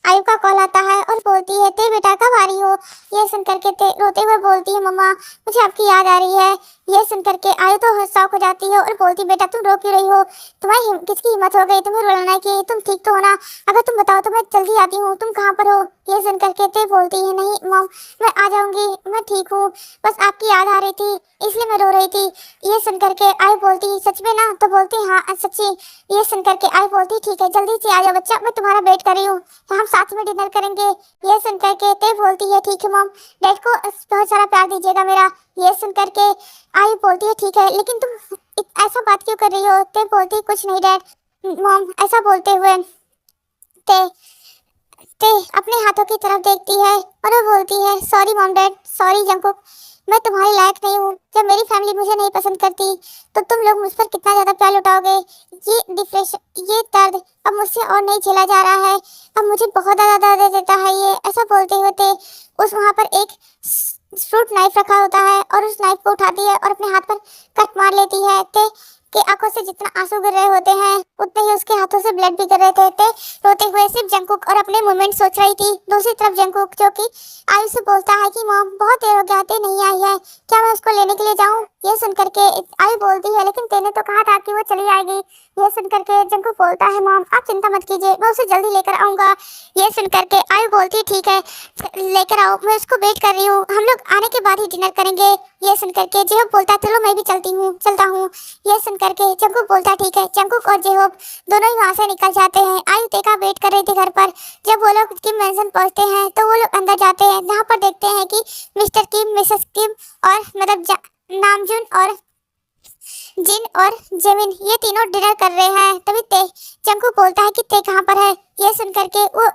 आयु का कॉल आता है और बोलती है, ते बेटा कब आ रही हो? ये सुन करके ते रोते हुए बोलती है, मम्मा मुझे आपकी याद आ रही है। ये सुन करके आयु तो शौक हो जाती है और बोलती, बेटा तुम रो क्यों रही हो? तुम्हारी किसकी हिम्मत हो गई तुम्हें रुलाने की? तुम ठीक तो हो ना? अगर तुम बताओ तो मैं जल्दी आती हूँ। तुम कहाँ पर हो? ये सुन करके ते बोलती है, नहीं मॉम मैं आ जाऊंगी, मैं ठीक हूँ, बस आपकी याद आ रही थी इसलिए मैं रो रही थी। ये सुन करके आयु बोलती, सच में ना? तो बोलती, हाँ सच्ची। ये सुन करके आयु बोलती, ठीक है जल्दी से आ जाओ बच्चा, मैं तुम्हारा वेट कर रही हूँ, हम साथ में डिनर करेंगे। ये सुन करके ते बोलती है, ठीक है मॉम, डैड को बहुत सारा प्यार दीजिएगा मेरा। ये सुन करके आयु बोलती है, ठीक है लेकिन तुम ऐसा बात क्यों कर रही हो? ते बोलती, कुछ नहीं डैड। मॉम ऐसा बोलते हुए ते ते अपने हाथों की तरफ देखती है और वो बोलती है, sorry mom dad, sorry Jungkook, मैं तुम्हारी लायक नहीं हूँ। जब मेरी फैमिली मुझे नहीं पसंद करती तो तुम लोग मुझ पर कितना ज्यादा प्यार लुटाओगे। ये डिप्रेशन, ये दर्द अब मुझसे और नहीं झेला जा रहा है, अब मुझे बहुत ज्यादा दर्द देता है ये। ऐसा बोलते हुए थे उस वहाँ पर एक फ्रूट नाइफ रखा होता है और उस नाइफ को उठाती है और अपने हाथ पर कट मार लेती है। ते के आंखों से जितना आंसू गिर रहे होते हैं उतने ही उसके हाथों से ब्लड भी गिर रहे थे। रोते हुए सिर्फ जंकुक और अपने मूवमेंट सोच रही थी। दूसरी तरफ जंकुक जो कि आयु से बोलता है कि मॉम बहुत देर हो गया, ते नहीं आई है, क्या मैं उसको लेने के लिए जाऊं? ये सुनकर के आयु बोलती है, लेकिन तेने तो कहा था कि वो चली आएगी। ये सुनकर के जंकुक बोलता है, मॉम आप चिंता मत कीजिए, मैं उसे जल्दी लेकर आऊंगा। ये सुनकर के आयु बोलती है, ठीक है लेकर आओ, मैं उसको वेट कर रही हूँ, हम लोग आने के बाद ही डिनर करेंगे। ये सुनकर के जेहोब बोलता है, चलो मैं भी चलता हूँ। ये सुनकर के जंकुक बोलता है, ठीक है। जंकुक और जेहोब दोनों ही वहाँ से निकल जाते हैं। आयु ते का वेट कर रही थी घर पर। जब वो लोग किम मैंशन पहुँचते हैं तो वो लोग अंदर जाते हैं, जहाँ पर देखते हैं कि मिस्टर किम, मिसेस किम और मतलब नामजुन और जिन और जेमिन ये तीनों डिनर कर रहे हैं। तभी ते जंकुक बोलता है कि ते कहाँ पर है? ये सुनकर के वो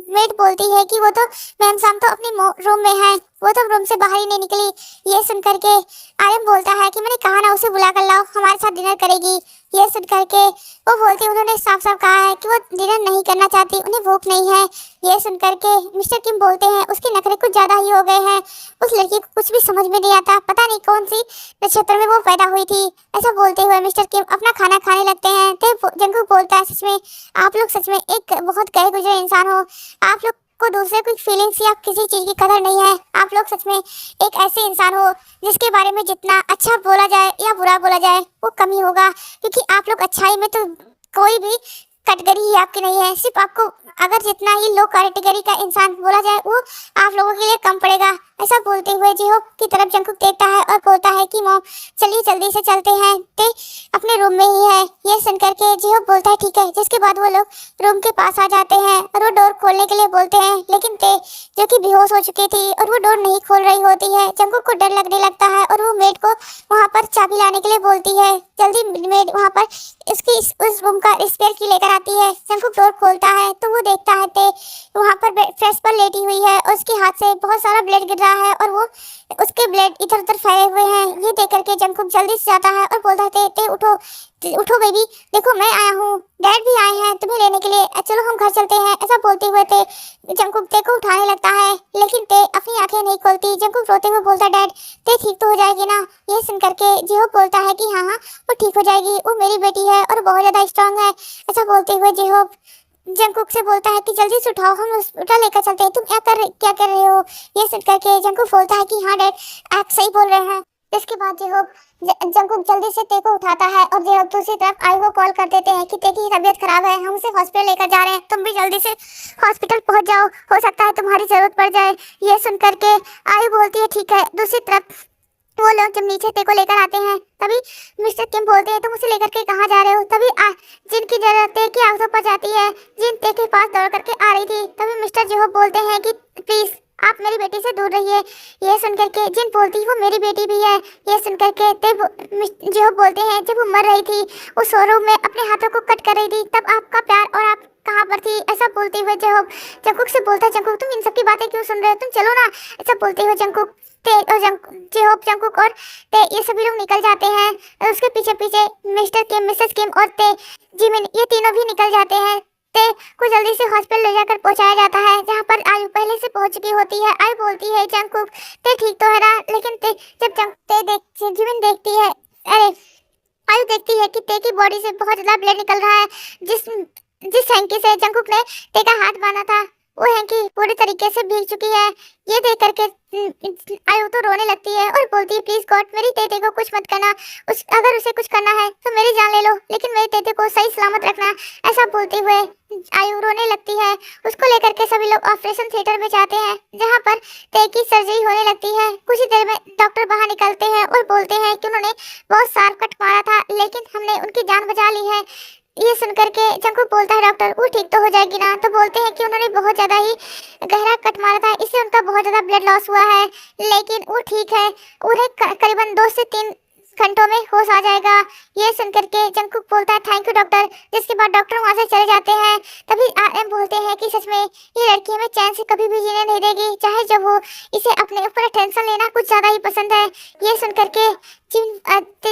मेड बोलती है कि वो तो मैम शाम तो अपनी रूम में है, वो तो रूम से बाहर ही नहीं निकली। ये सुनकर के आर्यन बोलता है कि मैंने कहा ना उसे बुला कर लाओ, हमारे साथ डिनर करेगी। ये सुनकर के वो बोलती है, उन्होंने साफ साफ कहा है कि वो डिनर नहीं करना चाहती, उन्हें भूख नहीं है। ये सुनकर के मिस्टर किम बोलते हैं, उसके नखरे कुछ ज्यादा ही हो गए हैं, उस लड़की को कुछ भी समझ में नहीं आता, पता नहीं कौन सी नक्षत्र में वो पैदा हुई थी। ऐसा बोलते हुए मिस्टर किम अपना खाना खाने लगते हैं। तो जंकुक बोलता है, सच में आप लोग सच में एक बहुत गए गुजरे इंसान हो, आप लोग को दूसरे कुछ फीलिंग्स या किसी चीज की कदर नहीं है। आप लोग सच में एक ऐसे इंसान हो जिसके बारे में जितना अच्छा बोला जाए या बुरा बोला जाए वो कम ही होगा, क्योंकि आप लोग अच्छाई में तो कोई भी कैटेगरी ही आपकी नहीं है। सिर्फ आपको अगर जितना ही लो कैटेगरी का इंसान बोला जाए वो आप लोगों के लिए कम पड़ेगा। ऐसा बोलते हुए जेहोब की तरफ जंकुक देखता है और बोलता है कि मॉम चलिए जल्दी से चलते हैं, ते अपने रूम में ही है। ये सुनकर के जेहोब बोलता है, ठीक है। जिसके बाद वो लोग रूम के पास आ जाते हैं और वो डोर खोलने के लिए बोलते हैं, लेकिन ते जो कि बेहोश हो चुकी थी और वो डोर नहीं खोल रही होती है। जंकुक को डर लगने लगता है और वो मेड को वहाँ पर चाबी लाने के लिए बोलती है। जल्दी मेड वहाँ पर इसकी उस रूम का स्पेयर की लेकर आती है। जंकुक डोर खोलता है तो वो देखता है ते वहाँ पर फ्रेश पर लेटी हुई है और उसके हाथ से बहुत सारा ब्लड गिर रहा है और वो उसके ब्लड इधर उधर फैले हुए हैं। ये देख करके जंकुक जल्दी से जाता है और बोलता है, ते उठो उठो बेबी, देखो मैं आया हूँ, डैड भी आए हैं तुम्हें लेने के लिए, चलो हम घर चलते हैं। ऐसा बोलते हुए ते जंकुक ते को उठाने लगता है, लेकिन ते अपनी आंखें नहीं खोलती। जंकुक रोते हुए बोलता है, डैड ते ठीक तो हो जाएगी ना? ये सुन करके जेहोब बोलता है कि हाँ हाँ वो ठीक हो जाएगी, वो मेरी बेटी है और बहुत ज्यादा स्ट्रांग है। ऐसा बोलते हुए जेहोब जंकुक से बोलता है कि जल्दी से उठाओ, हम हॉस्पिटल लेकर चलते हैं, तुम क्या कर रहे हो। ये सुन करके जंकुक बोलता है कि हाँ डैड, आप सही बोल रहे हैं। इसके बाद जेहोब जंकुक जल्दी से ते को उठाता है और जेहोब दूसरी तरफ आई को कॉल कर देते हैं कि ते की तबीयत खराब है, हम उसे हॉस्पिटल लेकर जा रहे हैं, तुम भी जल्दी से हॉस्पिटल पहुंच जाओ, हो सकता है तुम्हारी जरूरत पड़ जाए। ये सुन करके आई बोलती है ठीक है। दूसरी तरफ वो लोग जब नीचे ते को लेकर आते हैं तभी मिस्टर किम बोलते हैं तुम उसे लेकर के कहाँ जा रहे हो। तभी जिन की जरूरत ते की आंखों पर जाती है, जिन ते के पास दौड़ करके आ रही थी, तभी मिस्टर जेहोब बोलते हैं कि प्लीज आप मेरी बेटी से दूर रहिए। ये सुन करके जिन बोलती वो मेरी बेटी भी है। ये सुन करके जेहोब बोलते हैं जब वो मर रही थी उस शोरूम में अपने हाथों को कट कर रही थी, तब आपका प्यार और आप कहाँ पर थी, ऐसा बोलते हुए जेहोब जंकुक से बोलता है जंकुक तुम इन सब की बातें क्यों सुन रहे हो, तुम चलो ना। ऐसा बोलते हुए जंकुक जेहोब जंकुक और ते ये सभी लोग निकल जाते हैं। उसके पीछे पीछे मिस्टर किम, मिसेस किम और ते जिमिन ये तीनों भी निकल जाते हैं। ते को जल्दी से हॉस्पिटल ले जाकर पहुंचाया जाता है जहां पर आयु पहले से पहुंच चुकी होती है। आयु बोलती है जंकुक ते ठीक तो है ना, लेकिन ते जब जिमिन देखती है, अरे आयु देखती है कि ते की बॉडी से बहुत ज्यादा ब्लड निकल रहा है। जिस जिस हैंकी से जंकुक ने ते का हाथ बांधा था वो हैंकी पूरी तरीके से भीग चुकी है। ये देख करके आयु तो रोने लगती है और बोलती है प्लीज गॉड मेरी तेते को कुछ मत करना, अगर उसे कुछ करना है तो मेरी जान ले लो, लेकिन मेरे तेते को सही सलामत रखना। ऐसा बोलते हुए आयु रोने लगती है। उसको लेकर के सभी लोग ऑपरेशन थिएटर में जाते हैं जहाँ पर ते की सर्जरी होने लगती है। कुछ ही देर में डॉक्टर बाहर निकलते हैं और बोलते हैं कि उन्होंने बहुत शार्प कट मारा था लेकिन हमने उनकी जान बचा ली है। ये सुनकर के जंकुक बोलता है डॉक्टर वो ठीक तो हो जाएगी ना, तो बोलते हैं कि उन्होंने बहुत ज्यादा ही गहरा कट मारा था, इससे उनका बहुत ज्यादा ब्लड लॉस हुआ है, लेकिन वो ठीक है, उन्हें करीबन 2 से 3 घंटों में होश आ जाएगा। ये सुनकर के जंकुक बोलता है थैंक यू डॉक्टर, जिसके बाद डॉक्टर वहां से चले जाते हैं। तभी आरएम बोलते हैं कि सच में ये लड़की हमें चैन से कभी भी जीने नहीं देगी, चाहे जब हो, इसे अपने ऊपर टेंशन लेना कुछ ज्यादा ही पसंद है। ये सुनकर के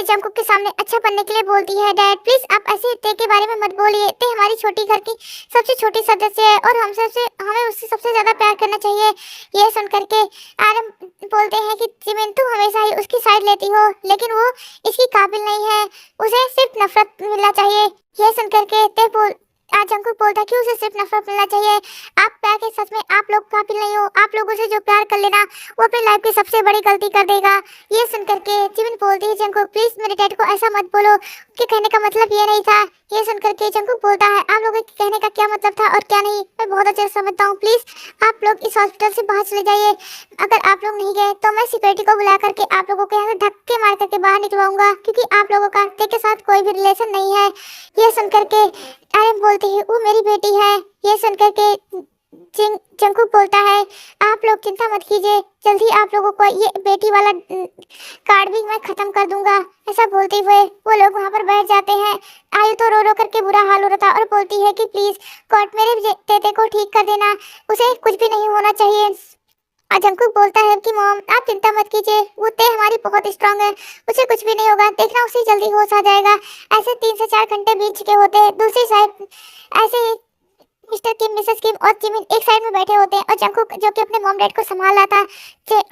जंकुक के सामने अच्छा बनने के लिए बोलती है डैड प्लीज आप ऐसे ते के बारे में मत बोलिए, ते हमारी छोटी घर की सबसे छोटी सदस्य है और हमें उससे सबसे ज्यादा प्यार करना चाहिए। ये सुनकर के आरएम बोलते हैं कि जिमिन तुम हमेशा ही उसकी साइड लेती हो, लेकिन वो इसकी काबिल नहीं है, उसे सिर्फ नफरत मिलना चाहिए। ये सुनकर के जंकुक बोलता है कि उसे सिर्फ नफरत मिलना चाहिए, आप प्यार के सच में आप लोग काबिल नहीं हो, आप लोगों से जो प्यार कर लेना वो अपनी लाइफ की सबसे बड़ी गलती कर देगा। ये सुनकर के जिमिन बोलती है जंकुक प्लीज मेरे डैड को ऐसा मत बोलो, उनके कहने का मतलब ये नहीं था। ये सुनकर के जंकुक बोलता है आप लोगों के कहने का क्या मतलब था और क्या नहीं मैं बहुत अच्छे से समझता हूँ, प्लीज आप लोग इस हॉस्पिटल से बाहर चले जाइए, अगर आप लोग नहीं गए तो मैं सिक्योरिटी को बुला करके आप लोगों को यहाँ से धक्के मार करके बाहर निकलवाऊंगा, क्योंकि आप लोगों का ते के साथ कोई भी रिलेशन नहीं है। ये सुनकर के आरएम बोलती है वो मेरी बेटी है। ये सुनकर के जंकुक बोलता है आप लोग चिंता मत कीजिए, जल्दी आप लोगों को ये बेटी वाला कार्ड भी मैं खत्म कर दूंगा। ऐसा बोलते हुए वो लोग वहां पर बैठ जाते हैं। आयु तो रो रो करके बुरा हाल हो रहा था और बोलती है कि प्लीज गॉड मेरे तेते को ठीक कर देना, उसे कुछ भी नहीं होना चाहिए। जंकुक बोलता है कि मॉम आप चिंता मत कीजिए, वो ते हमारी बहुत स्ट्रांग है, उसे कुछ भी नहीं होगा, देखना उसे जल्दी होश आ जाएगा। ऐसे 3 से 4 घंटे बीत चुके होते हैं। दूसरी साइड ऐसे मिस्टर किम, मिसेस किम और जिमिन एक साइड में बैठे होते हैं और जंकुक जो कि अपने मॉम डैड को संभाल रहा था,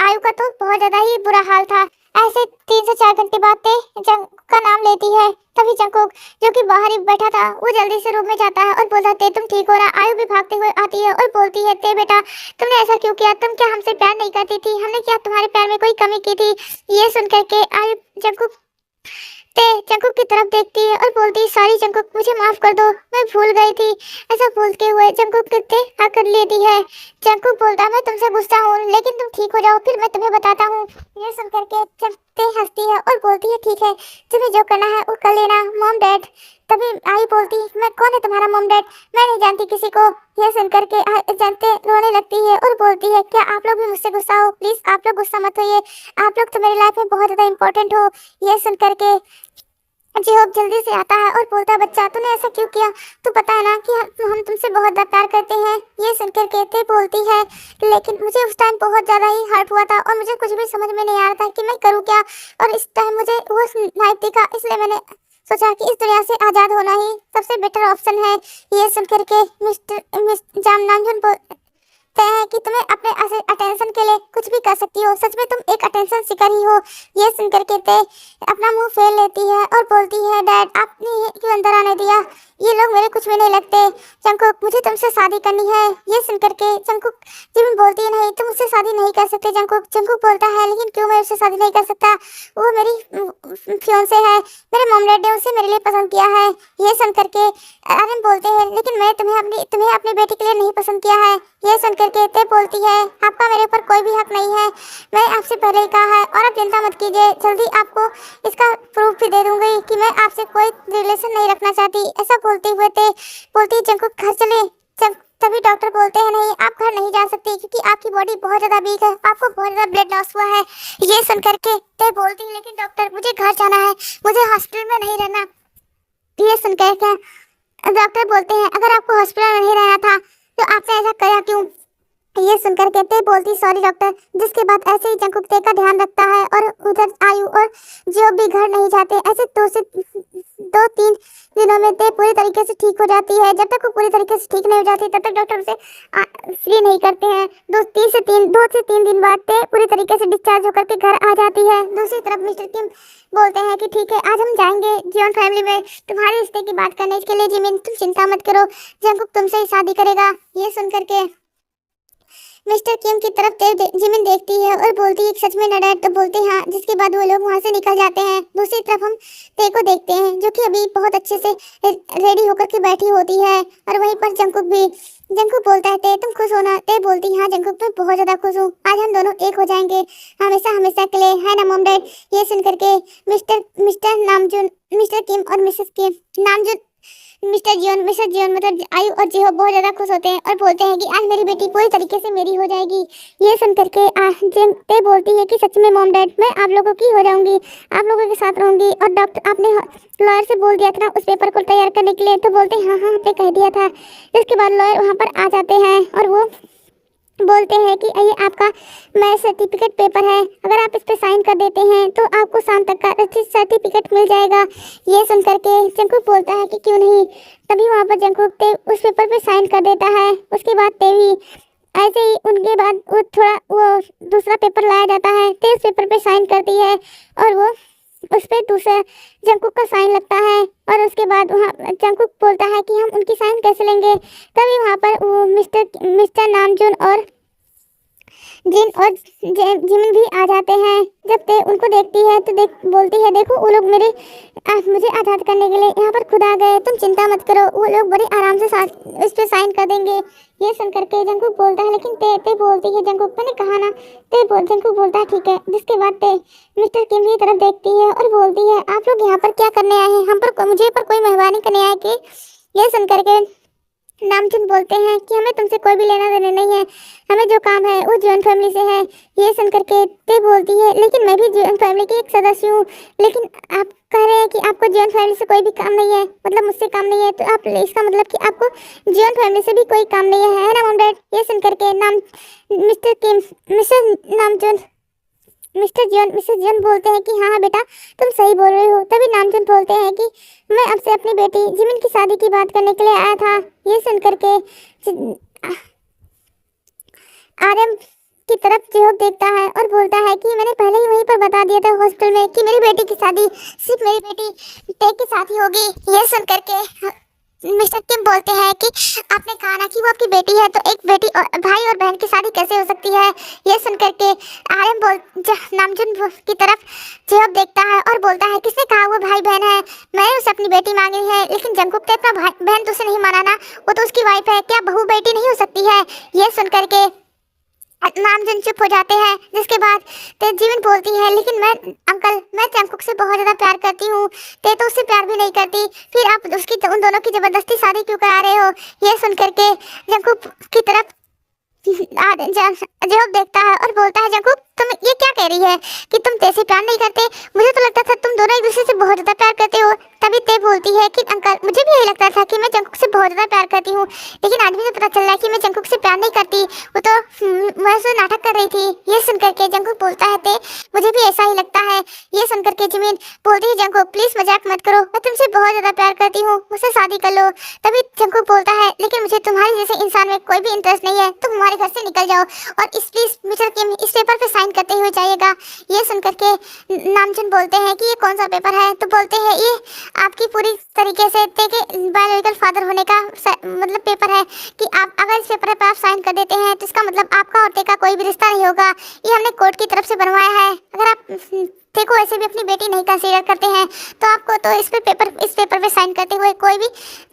आयु का तो बहुत ज्यादा ही बुरा हाल था। ऐसे 3 से 4 घंटे बाद ते जंकुक का नाम लेती है, तभी जंकुक जो कि बाहर ही बैठा था वो जल्दी से रूम में जाता है और बोलता है तुम ठीक हो रहा। आयु भी भागते हुए आती है और बोलती है ते बेटा तुमने ऐसा क्यों किया, तुम क्या हमसे प्यार नहीं करती थी, हमने क्या तुम्हारे प्यार में कोई कमी की थी। ये सुनकर के आयु जंकुक की तरफ देखती है और बोलती है सॉरी जंकुक मुझे माफ कर दो, मैं भूल गई थी। ऐसा बोलते हुए जंकुक कितने आकर लेती है। जंकुक बोलता है मैं तुमसे गुस्सा हूँ लेकिन तुम ठीक हो जाओ फिर मैं तुम्हें बताता हूँ। ये सुनकर के ते हंसती है और बोलती है ठीक है तुम्हें जो करना है वो कर लेना मॉम डैड। तभी आई बोलती मैं कौन है तुम्हारा मॉम डैड, मैं नहीं जानती किसी को। यह सुनकर के जानते रोने लगती है और बोलती है क्या आप लोग भी मुझसे गुस्सा हो, प्लीज आप लोग गुस्सा मत होइए, आप लोग तो मेरी लाइफ में बहुत ज्यादा इंपॉर्टेंट हो। यह सुनकर के जेहोब जल्दी से आता है और बोलता है बच्चा तूने ऐसा क्यों किया, तू पता है ना कि हम तुमसे बहुत ज्यादा प्यार करते हैं। ये सुनकर कहते बोलती है लेकिन मुझे उस टाइम बहुत ज्यादा ही हर्ट हुआ था और मुझे कुछ भी समझ में नहीं आ रहा था कि मैं करूँ क्या, और इस टाइम मुझे वो नाइफ दिखा इसलिए मैंने सोचा कि इस दुनिया से आजाद होना ही सबसे बेटर ऑप्शन है। ये सुनकर के हैं कि तुम्हें अपने अटेंशन के लिए कुछ भी कर सकती हो, सच में तुम एक अटेंशन सीकर ही हो। ये सुनकर के ते अपना मुंह फेर लेती है और बोलती है, डैड आपने क्यों अंदर आने दिया, ये लोग मेरे कुछ भी नहीं लगते। जंकुक मुझे तुमसे शादी करनी है। ये सुनकर के जंकुक जिमिन बोलती है, नहीं तुम मुझसे शादी नहीं कर सकते। जंकुक जंकुक बोलता है, लेकिन क्यों मैं उससे शादी नहीं कर सकता, वो मेरी फियांसे है, मेरे मॉम डैड ने उसे मेरे लिए पसंद किया है। ये सुनकर के आर्यन बोलते हैं, लेकिन मैं तुम्हें अपनी बेटी के लिए नहीं पसंद किया है। ये सुनकर के ते बोलती है, आपका मेरे ऊपर कोई भी हक नहीं है, मैं आपसे पहले ही कहा है और आप चिंता मत कीजिए, जल्दी आपको इसका प्रूफ भी दे दूंगी कि मैं आपसे कोई रिलेशन नहीं रखना चाहती। ऐसा बोलते हुए ते बोलती जंकुक घर चले। तभी डॉक्टर बोलते हैं, नहीं आप घर नहीं जा सकती क्योंकि आपकी बॉडी बहुत ज़्यादा वीक है, आपको बहुत ज़्यादा ब्लड लॉस हुआ है। ये सुनकर के ते बोलती है, लेकिन डॉक्टर मुझे घर जाना है, मुझे हॉस्पिटल में नहीं रहना। ये सुनकर के डॉक्टर बोलते हैं, अगर आपको हॉस्पिटल में नहीं रहना था तो आपने ऐसा किया क्यों। ये सुनकर कहते बोलती, सॉरी डॉक्टर। जिसके बाद ऐसे ही जंकुक ते का ध्यान रखता है और उधर आयु और जो भी घर नहीं जाते। ऐसे 2 से 3 दिनों में ते पूरी तरीके से ठीक हो जाती है। जब तक वो पूरी तरीके से ठीक नहीं हो जाती तब तक डॉक्टर उसे फ्री नहीं करते हैं। 2 से 3 दिन बाद ते पूरी तरीके से डिस्चार्ज होकर के घर आ जाती है। दूसरी तरफ मिस्टर किम बोलते हैं कि ठीक है, आज हम जाएंगे जियोन फैमिली में तुम्हारे रिश्ते की बात करने के लिए। जिमिन तुम चिंता मत करो, जंकुक तुमसे ही शादी करेगा। ये सुनकर के मिस्टर किम की तरफ जिमिन देखती है और बोलती है, सच में ना डैड, तो बोलते हैं हाँ। जिसके बाद वो लोग वहाँ से निकल जाते हैं। दूसरी तरफ हम ते को देखते हैं जो कि अभी बहुत अच्छे से रेडी होकर के बैठी होती है और वहीं पर जंकुक भी। जंकुक बोलता है, ते तुम खुश हो ना। ते बोलती है, हाँ जंकुक मैं बहुत ज़्यादा खुश हूँ, आज हम दोनों एक हो जाएंगे हमेशा हमेशा के लिए, है ना मॉम डैड। ये सुन करके मिस्टर किम और मिसेस किम नामजुन मिस्टर जियोन मतलब आयु और जिहो बहुत ज़्यादा खुश होते हैं और बोलते हैं कि आज मेरी बेटी पूरी तरीके से मेरी हो जाएगी। ये सुन करके ते बोलती है कि सच में मॉम डैड, मैं आप लोगों की हो जाऊंगी, आप लोगों के साथ रहूंगी। और डॉक्टर आपने लॉयर से बोल दिया था उस पेपर को तैयार करने के लिए, तो बोलते हैं हाँ आपने कह दिया था। इसके बाद लॉयर वहाँ पर आ जाते हैं और वो बोलते हैं कि ये आपका मैरिज सर्टिफिकेट पेपर है, अगर आप इस पे साइन कर देते हैं तो आपको शाम तक का सर्टिफिकेट मिल जाएगा। ये सुन करके जंकुक बोलता है कि क्यों नहीं। तभी वहाँ पर जंकुक ते उस पेपर पे साइन कर देता है। उसके बाद ते भी ऐसे ही उनके बाद वो दूसरा पेपर लाया जाता है। ते उस पेपर पे साइन करती है और वो उस पर दूसरा जंकुक का साइन लगता है। और उसके बाद वहाँ जंकुक बोलता है कि हम उनकी साइन कैसे लेंगे। तभी वहाँ पर वो मिस्टर नामजून और जिन और जिमिन भी आ जाते हैं। जब ते उनको देखती है तो बोलती है, देखो वो लोग मुझे आज़ाद करने के लिए यहाँ पर खुद आ गए, तुम चिंता मत करो, वो लोग बड़े आराम से इस पे साइन कर देंगे। ये सुन करके जंकुक बोलता है, लेकिन ते बोलती है, जंकुक मैंने कहा ना। जंकुक बोलता है ठीक है। जिसके बाद ते मिस्टर किम की तरफ देखती है और बोलती है, आप लोग यहाँ पर क्या करने आए हैं, मुझे पर कोई मेहरबानी करने आए कि। ये सुन करके नामचंद बोलते हैं कि हमें तुमसे कोई भी लेना देना नहीं है, हमें जो काम है वो जियोन फैमिली से है। ये सुन करके ते बोलती है, लेकिन मैं भी जियोन फैमिली की एक सदस्य हूँ, लेकिन आप कह रहे हैं कि आपको जियोन फैमिली से कोई भी काम नहीं है, मतलब मुझसे काम नहीं है, तो आप इसका मतलब कि आपको जियोन फैमिली से भी कोई काम नहीं है ना मॉम डैड। ये सुन करके मिस्टर जियोन बोलते हैं कि हाँ बेटा तुम सही बोल रहे हो। तभी नामचंद बोलते हैं कि मैं आपसे अपनी बेटी जिमिन की शादी की बात करने के लिए आया था। ये सुन करके आर्यन की तरफ जिहोब देखता है और बोलता है कि मैंने पहले ही वहीं पर बता दिया था हॉस्पिटल में कि मेरी बेटी की शादी सिर्फ मेरी बेटी टेक के साथ ही होगी। ये सुन करके मिस्टर किम बोलते हैं कि आपने कहा ना कि वो आपकी बेटी है, तो एक बेटी और भाई और बहन की शादी कैसे हो सकती है। ये सुन करके नामजुन की तरफ जिहोब देखता है और बोलता है, किसने कहा वो भाई बहन है, मैंने उसे अपनी बेटी मांगी है, लेकिन जंकुक ने अपना भाई बहन तो उसे नहीं माना ना, वो तो उसकी वाइफ है, क्या बहू बेटी नहीं हो सकती है। ये सुन करके नामजुन चुप हो जाते हैं। जिसके बाद ते जिमिन बोलती है, लेकिन मैं जंकुक से बहुत ज़्यादा प्यार करती हूँ, ते तो उससे प्यार भी नहीं करती, फिर आप उन दोनों की ज़बरदस्ती शादी क्यों करा रहे हो। ये सुन करके जंकुक की तरफ जिहोब देखता है और बोलता है, जंकुक तुम ये क्या कह रही है कि तुम तेरे से प्यार नहीं करते? मुझे तो लगता था तुम दोनों एक दूसरे से बहुत ज्यादा प्यार करते हो। तभी ते बोलती है कि अंकल मुझे भी यही लगता था कि मैं जंकुक से बहुत ज्यादा प्यार करती हूँ, लेकिन आज मुझे पता चल रहा है कि मैं जंकुक से प्यार नहीं करती, वो तो मैं नाटक कर रही थी। ये सुनकर के जंकुक बोलता है ते मुझे भी ऐसा ही लगता है। ये सुनकर के जिमिन बोलती है जंकुक प्लीज मजाक मत करो, मैं तुमसे बहुत ज्यादा प्यार करती हूँ, मुझसे शादी कर लो। तभी जंकुक बोलता है लेकिन मुझे तुम्हारे जैसे इंसान में कोई भी इंटरेस्ट नहीं है, तुम हमारे घर से निकल जाओ और इस प्लीज मिस्टर किम इस पेपर पे साइन करते हुए जाइएगा। ये सुनकर के नामचुन बोलते हैं कि ये कौन सा पेपर है? तो बोलते हैं ये आपकी पूरी तरीके से ते के बायोलॉजिकल फादर होने का मतलब पेपर है कि आप अगर इस पेपर पे आप साइन कर देते हैं तो इसका मतलब आपका और ते का कोई भी रिश्ता नहीं होगा। ये हमने कोर्ट की तरफ से बनवाया है। अगर आप ते को ऐसे भी अपनी बेटी नहीं कंसीडर करते हैं तो आपको तो इस पेपर पे साइन करते हुए कोई भी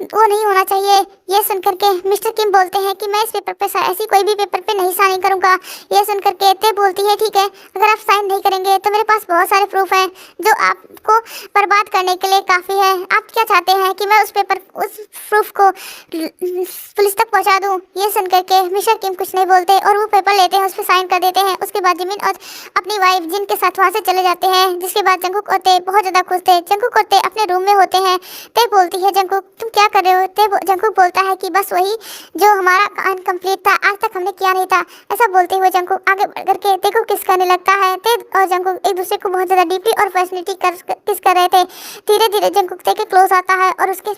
वो नहीं होना चाहिए। ये सुनकर के मिस्टर किम बोलते हैं कि मैं इस पेपर पे ऐसी कोई भी पेपर पे नहीं साइन करूंगा। ये सुनकर के ते बोलती है ठीक है, अगर आप साइन नहीं करेंगे तो मेरे पास बहुत सारे प्रूफ हैं जो आपको बर्बाद करने के लिए काफ़ी है। आप क्या चाहते हैं कि मैं उस प्रूफ को पुलिस तक पहुंचा दूं? ये सुनकर के मिस्टर किम कुछ नहीं बोलते और वो पेपर लेते हैं, उस पर साइन कर देते हैं। उसके बाद जिमिन और अपनी वाइफ जिन के साथ वहाँ से चले जाते हैं, जिसके बाद जंकुक और ते बहुत ज़्यादा खुश थे। जंकुक और ते अपने रूम में होते हैं। ते बोलती है जंकुक तुम क्या कर रहे हो? जंकुक बोलता है कि बस वही जो हमारा अनकम्प्लीट था, आज तक हमने किया नहीं था। ऐसा बोलते हुए जंकुक आगे बढ़ करके ते को किस करने लगता है। ते और जंकुक एक दूसरे को बहुत ज़्यादा डीपली और पैशनेटली किस कर रहे थे। धीरे धीरे जंकुक ते के क्लोज आता है और उसके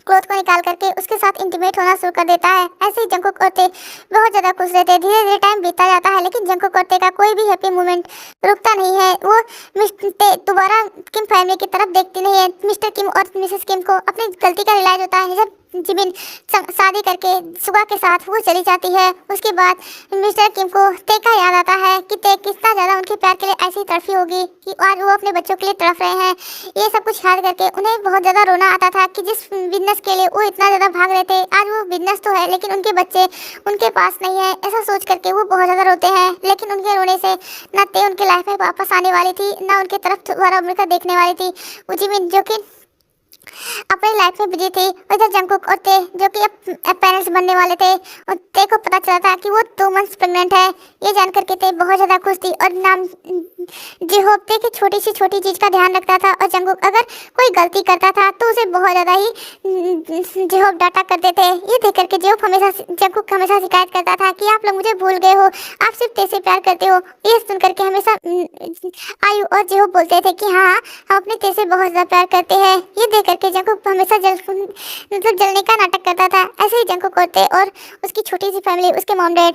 क्लोथ को निकाल करके उसके साथ इंटीमेट होना शुरू कर देता है। ऐसे ही जंकुक और ते बहुत ज़्यादा खुश रहते हैं। धीरे धीरे टाइम बीता जाता है लेकिन जंकुक और ते का कोई भी हैप्पी मोमेंट रुकता नहीं है। वो ते दोबारा किम फैमिली की तरफ देखती नहीं है। मिस्टर किम और मिसेस किम को अपनी गलती का रियलाइज होता है जब जिमिन शादी करके सुगा के साथ वो चली जाती है। उसके बाद मिस्टर किम को ते का याद आता है कि ते कितना ज़्यादा उनके प्यार के लिए ऐसी तड़फी होगी कि आज वो अपने बच्चों के लिए तड़फ रहे हैं। ये सब कुछ याद करके उन्हें बहुत ज़्यादा रोना आता था कि जिस बिजनेस के लिए वो इतना ज़्यादा भाग रहे थे, आज वो बिजनेस तो है लेकिन उनके बच्चे उनके पास नहीं है। ऐसा सोच करके वो बहुत ज़्यादा रोते हैं। लेकिन उनके रोने से ना ते उनके लाइफ में वापस आने वाली थी, ना उनकी तरफ दोबारा उम्र का देखने वाली थी। वो जिमिन जो कि अपनी लाइफ में बिजी थी, उधर जंकुक और ते जो कि अब पेरेंट्स बनने वाले थे, और ते को पता चला था कि वो 2 मंथ्स प्रेग्नेंट है। ये जानकर के ते बहुत ज़्यादा खुश थी और नाम जिहोब ते की छोटी सी छोटी चीज़ का ध्यान रखता था और जंकुक अगर कोई गलती करता था तो उसे बहुत ज़्यादा ही जिहोब डांटा करते थे। ये देख करके जंकुक हमेशा शिकायत करता था कि आप लोग मुझे भूल गए हो, आप सिर्फ ते से प्यार करते हो। ये सुन करके हमेशा आयु और जिहोब बोलते थे कि हाँ हम अपने ते से बहुत ज़्यादा प्यार करते हैं। ये देख करके जंकुक हमेशा जलने का नाटक करता था। ऐसे ही जंकुक होते और उसकी छोटी सी फैमिली, उसके मॉम डैड,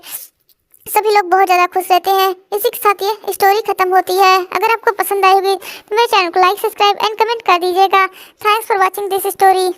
सभी लोग बहुत ज़्यादा खुश रहते हैं। इसी के साथ ये स्टोरी खत्म होती है। अगर आपको पसंद आई होगी तो मेरे चैनल को लाइक, सब्सक्राइब एंड कमेंट कर दीजिएगा। Thanks for watching this story.